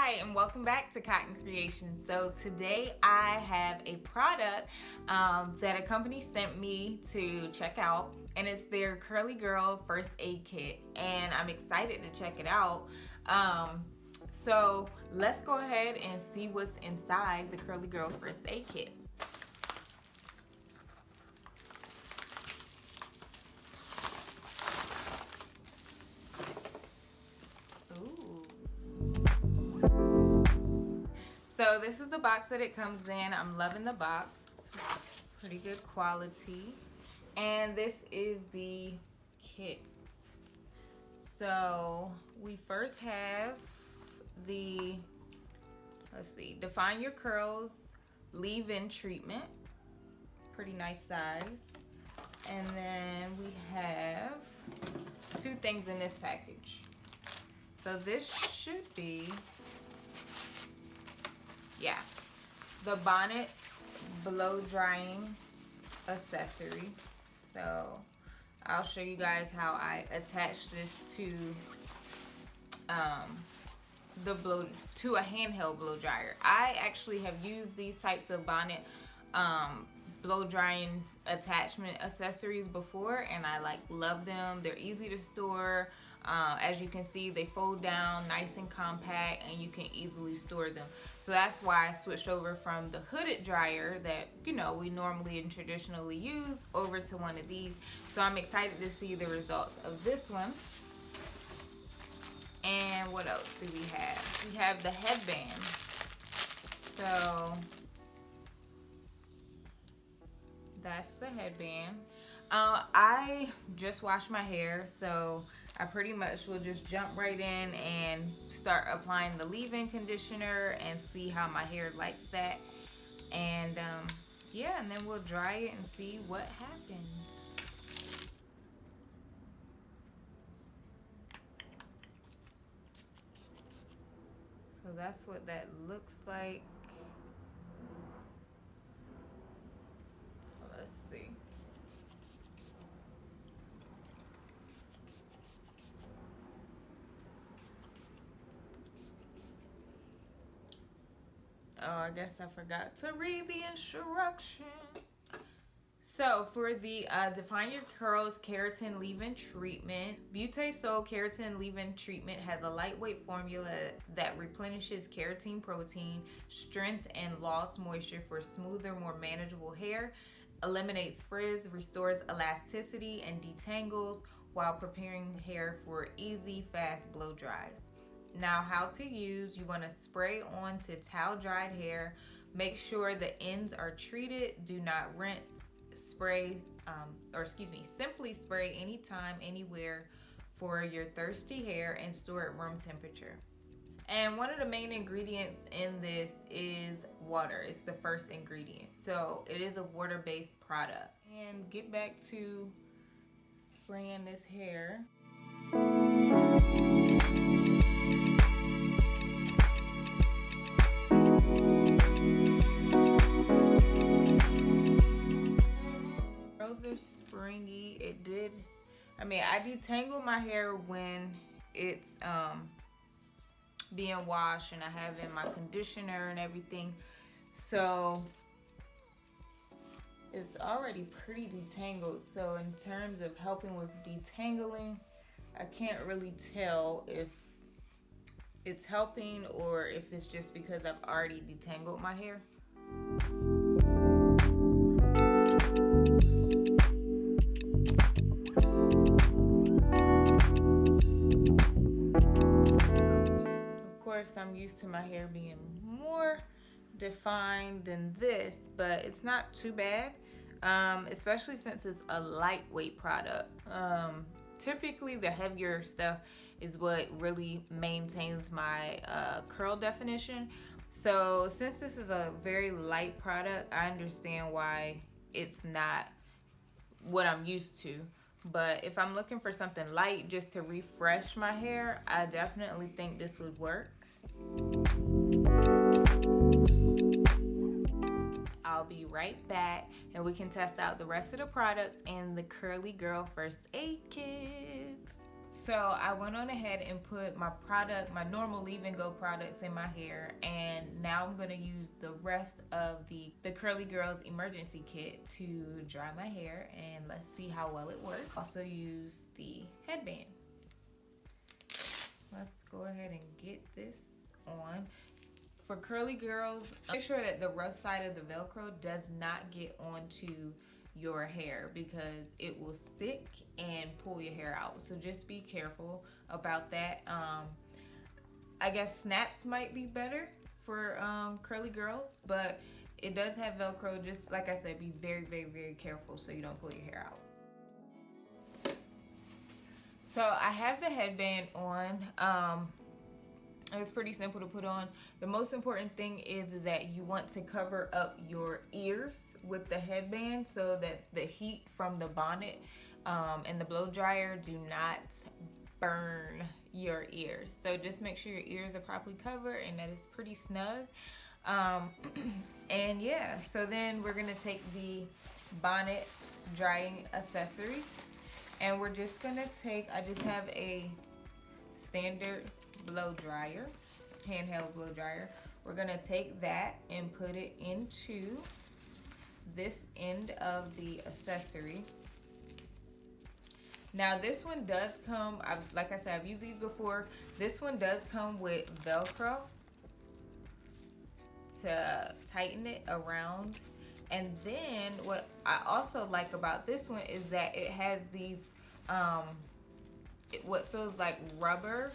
Hi, and welcome back to Cotton Creations. So today I have a product that a company sent me to check out, and it's their Curly Girl First Aid Kit, and I'm excited to check it out. So let's go ahead and see what's inside the Curly Girl First Aid Kit. Ooh. So this is the box that it comes in. I'm loving the box. Pretty good quality. And this is the kit. So we first have the, let's see, Define Your Curls leave-in treatment. Pretty nice size. And then we have two things in this package. So this should be, yeah, the Bonnet blow drying accessory. So I'll show you guys how I attach this to a handheld blow dryer. I actually have used these types of Bonnet blow drying attachment accessories before, and I love them. They're easy to store. As you can see, they fold down nice and compact, and you can easily store them. So that's why I switched over from the hooded dryer that we normally and traditionally use over to one of these. So I'm excited to see the results of this one. And what else do we have? We have the headband. So that's the headband. I just washed my hair, so I pretty much will just jump right in and start applying the leave-in conditioner and see how my hair likes that. And yeah, and then we'll dry it and see what happens. So that's what that looks like. Let's see. Oh, I guess I forgot to read the instructions. So for the Define Your Curls Keratin Leave-In Treatment, Beaute Seoul Keratin Leave-In Treatment has a lightweight formula that replenishes keratin protein, strength, and lost moisture for smoother, more manageable hair, eliminates frizz, restores elasticity, and detangles while preparing hair for easy, fast blow dries. Now, how to use: you want to spray onto towel dried hair. Make sure the ends are treated. Do not rinse. Simply spray anytime, anywhere for your thirsty hair and store at room temperature. And one of the main ingredients in this is water. It's the first ingredient. So it is a water-based product. And get back to spraying this hair. Are springy. I detangle my hair when it's being washed, and I have in my conditioner and everything, so it's already pretty detangled. So in terms of helping with detangling, I can't really tell if it's helping or if it's just because I've already detangled my hair. I'm used to my hair being more defined than this, but it's not too bad, especially since it's a lightweight product. Typically the heavier stuff is what really maintains my curl definition. So since this is a very light product, I understand why it's not what I'm used to. But if I'm looking for something light just to refresh my hair, I definitely think this would work. I'll be right back and we can test out the rest of the products and the Curly Girl First Aid Kit. So I went on ahead and put my normal leave and go products in my hair, and now I'm gonna use the rest of the Curly Girls emergency kit to dry my hair, and let's see how well it works. Also use the headband. Let's go ahead and get this on. For Curly Girls, make sure that the rough side of the Velcro does not get onto your hair because it will stick and pull your hair out. So just be careful about that. I guess snaps might be better for Curly Girls, but it does have Velcro. Just like I said, be very, very, very careful so you don't pull your hair out. So I have the headband on. It was pretty simple to put on. The most important thing is that you want to cover up your ears with the headband so that the heat from the bonnet and the blow dryer do not burn your ears. So just make sure your ears are properly covered and that it's pretty snug. And yeah, so then we're gonna take the bonnet drying accessory, and we're just gonna take, I just have a standard blow dryer, handheld blow dryer. We're gonna take that and put it into this end of the accessory. Now this one does come, like I said, I've used these before. This one does come with Velcro to tighten it around. And then what I also like about this one is that it has these what feels like rubber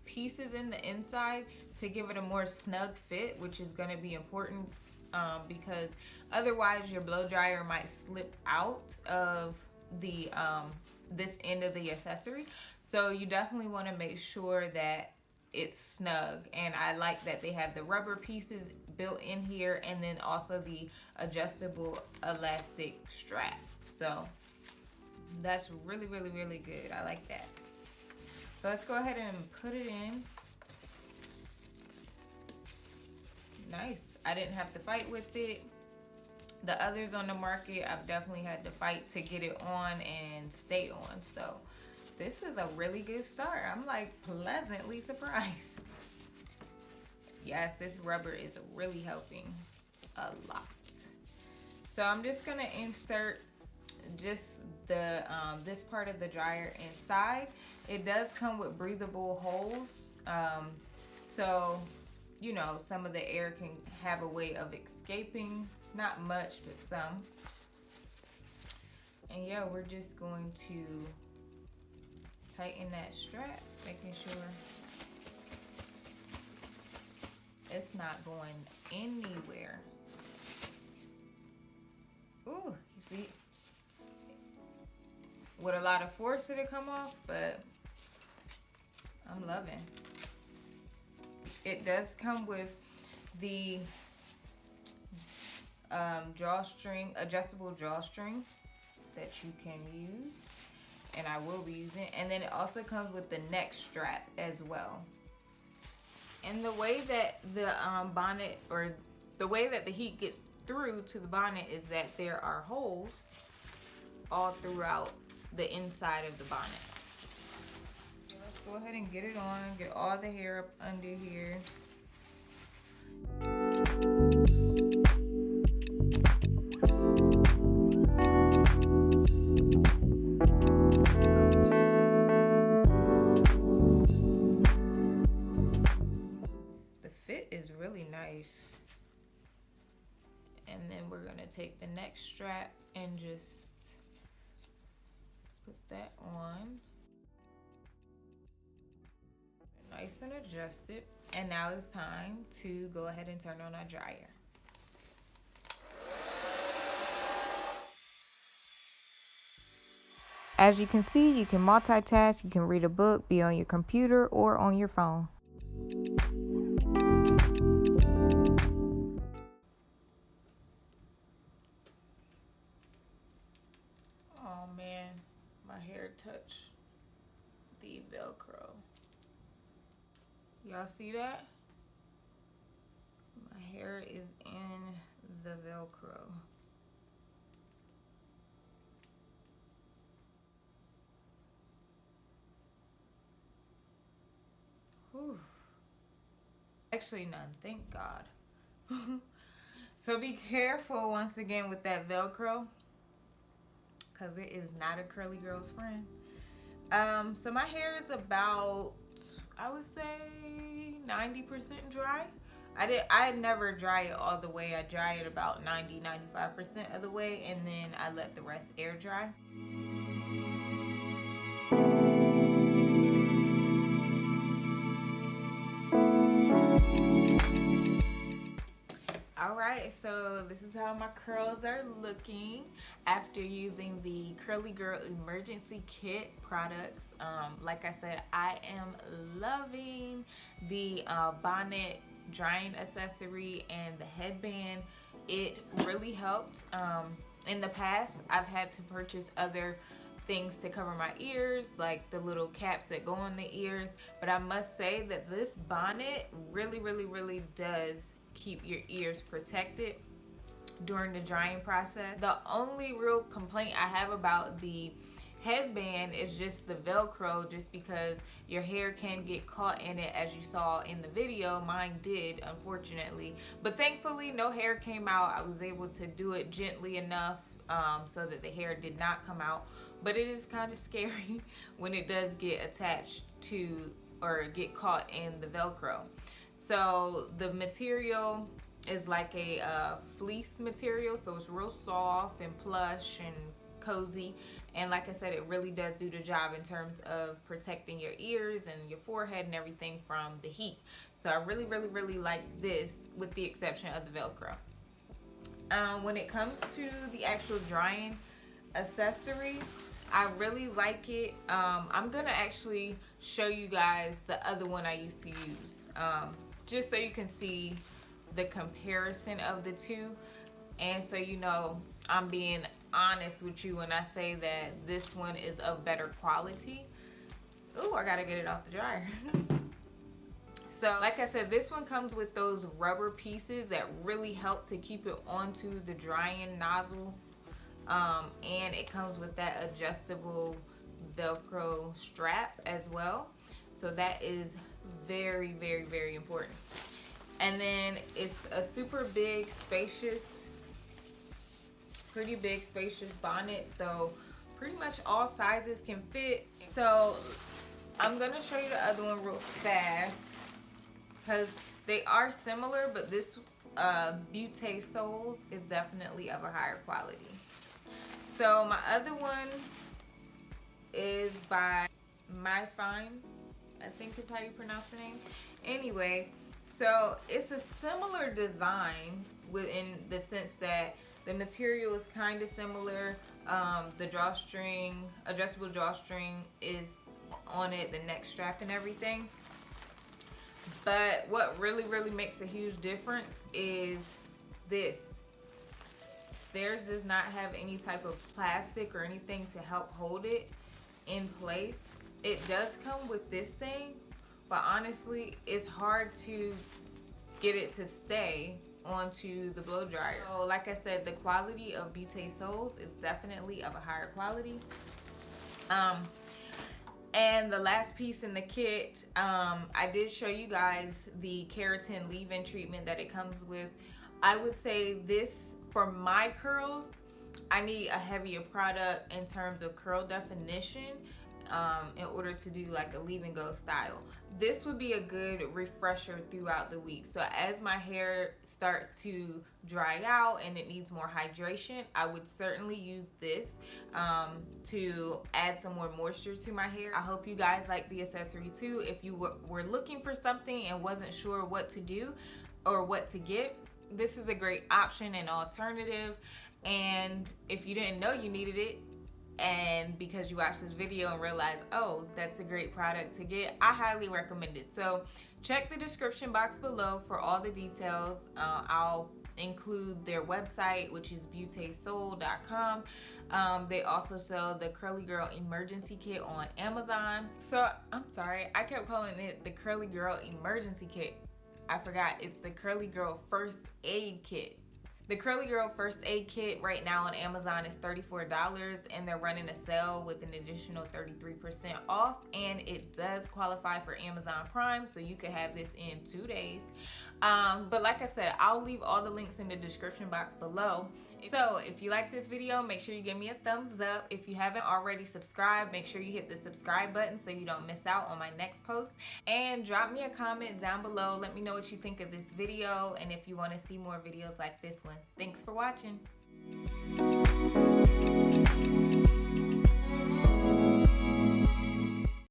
pieces in the inside to give it a more snug fit, which is going to be important because otherwise your blow dryer might slip out of the this end of the accessory. So you definitely want to make sure that it's snug, and I like that they have the rubber pieces built in here and then also the adjustable elastic strap. So that's really, really, really good. I like that. So let's go ahead and put it in. Nice. I didn't have to fight with it. The others on the market, I've definitely had to fight to get it on and stay on. So this is a really good start. I'm like pleasantly surprised. Yes, this rubber is really helping a lot. So I'm just gonna insert just the this part of the dryer inside. It does come with breathable holes, so you know some of the air can have a way of escaping. Not much, but some. And yeah, we're just going to tighten that strap, making sure it's not going anywhere. Ooh, you see, with a lot of force it'll come off, but I'm loving. It does come with the drawstring, adjustable drawstring that you can use, and I will be using. And then it also comes with the neck strap as well. And the way that the bonnet, or the way that the heat gets through to the bonnet, is that there are holes all throughout the inside of the bonnet. So let's go ahead and get it on, get all the hair up under here. The fit is really nice. And then we're gonna take the neck strap and just put that on. Nice and adjusted. And now it's time to go ahead and turn on our dryer. As you can see, you can multitask, you can read a book, be on your computer or on your phone. Oh man, my hair touched the Velcro. Y'all see that? My hair is in the the Velcro. Actually none, thank God. So be careful once again with that Velcro, because it is not a curly girl's friend. So my hair is about, I would say 90% dry. I never dry it all the way. I dry it about 90-95% of the way, and then I let the rest air dry. Alright, so this is how my curls are looking after using the Curly Girl Emergency Kit products. Like I said, I am loving the bonnet drying accessory and the headband. It really helped. In the past, I've had to purchase other things to cover my ears, like the little caps that go on the ears, but I must say that this bonnet really does keep your ears protected during the drying process. The only real complaint I have about the headband is just the Velcro, just because your hair can get caught in it, as you saw in the video. Mine did, unfortunately, but thankfully no hair came out. I was able to do it gently enough so that the hair did not come out, but it is kind of scary when it does get attached to or get caught in the Velcro. So the material is like a fleece material, so it's real soft and plush and cozy, and like I said, it really does do the job in terms of protecting your ears and your forehead and everything from the heat. So I really like this, with the exception of the Velcro. When it comes to the actual drying accessory, I really like it. I'm gonna actually show you guys the other one I used to use, just so you can see the comparison of the two, and so you know I'm being honest with you when I say that this one is of better quality. Ooh, I gotta get it off the dryer. So like I said, this one comes with those rubber pieces that really help to keep it onto the drying nozzle, and it comes with that adjustable Velcro strap as well, so that is very important. And then it's a super big, spacious, pretty big spacious bonnet, so pretty much all sizes can fit. So I'm gonna show you the other one real fast because they are similar, but this Beaute Seoul is definitely of a higher quality. So my other one is by My Fine, I think is how you pronounce the name. Anyway, so it's a similar design within the sense that the material is kind of similar. The drawstring, adjustable drawstring is on it, the neck strap and everything. But what really makes a huge difference is this. Theirs does not have any type of plastic or anything to help hold it in place. It does come with this thing, but honestly, it's hard to get it to stay onto the blow dryer. So like I said, the quality of Beaute Seoul is definitely of a higher quality. And the last piece in the kit, I did show you guys the keratin leave-in treatment that it comes with. I would say this, for my curls, I need a heavier product in terms of curl definition in order to do like a leave and go style. This would be a good refresher throughout the week. So as my hair starts to dry out and it needs more hydration, I would certainly use this to add some more moisture to my hair. I hope you guys like the accessory too. If you were looking for something and wasn't sure what to do or what to get, this is a great option and alternative. And if you didn't know you needed it, and because you watched this video and realized, oh, that's a great product to get, I highly recommend it. So check the description box below for all the details. I'll include their website, which is beauteseoul.com. They also sell the Curly Girl Emergency Kit on Amazon. So I'm sorry, I kept calling it the Curly Girl Emergency Kit. I forgot, it's the Curly Girl First Aid Kit. The Curly Girl First Aid Kit right now on Amazon is $34, and they're running a sale with an additional 33% off, and it does qualify for Amazon Prime, so you could have this in 2 days. But like I said, I'll leave all the links in the description box below. So if you like this video, make sure you give me a thumbs up. If you haven't already subscribed, make sure you hit the subscribe button so you don't miss out on my next post. And drop me a comment down below. Let me know what you think of this video and if you want to see more videos like this one. Thanks for watching.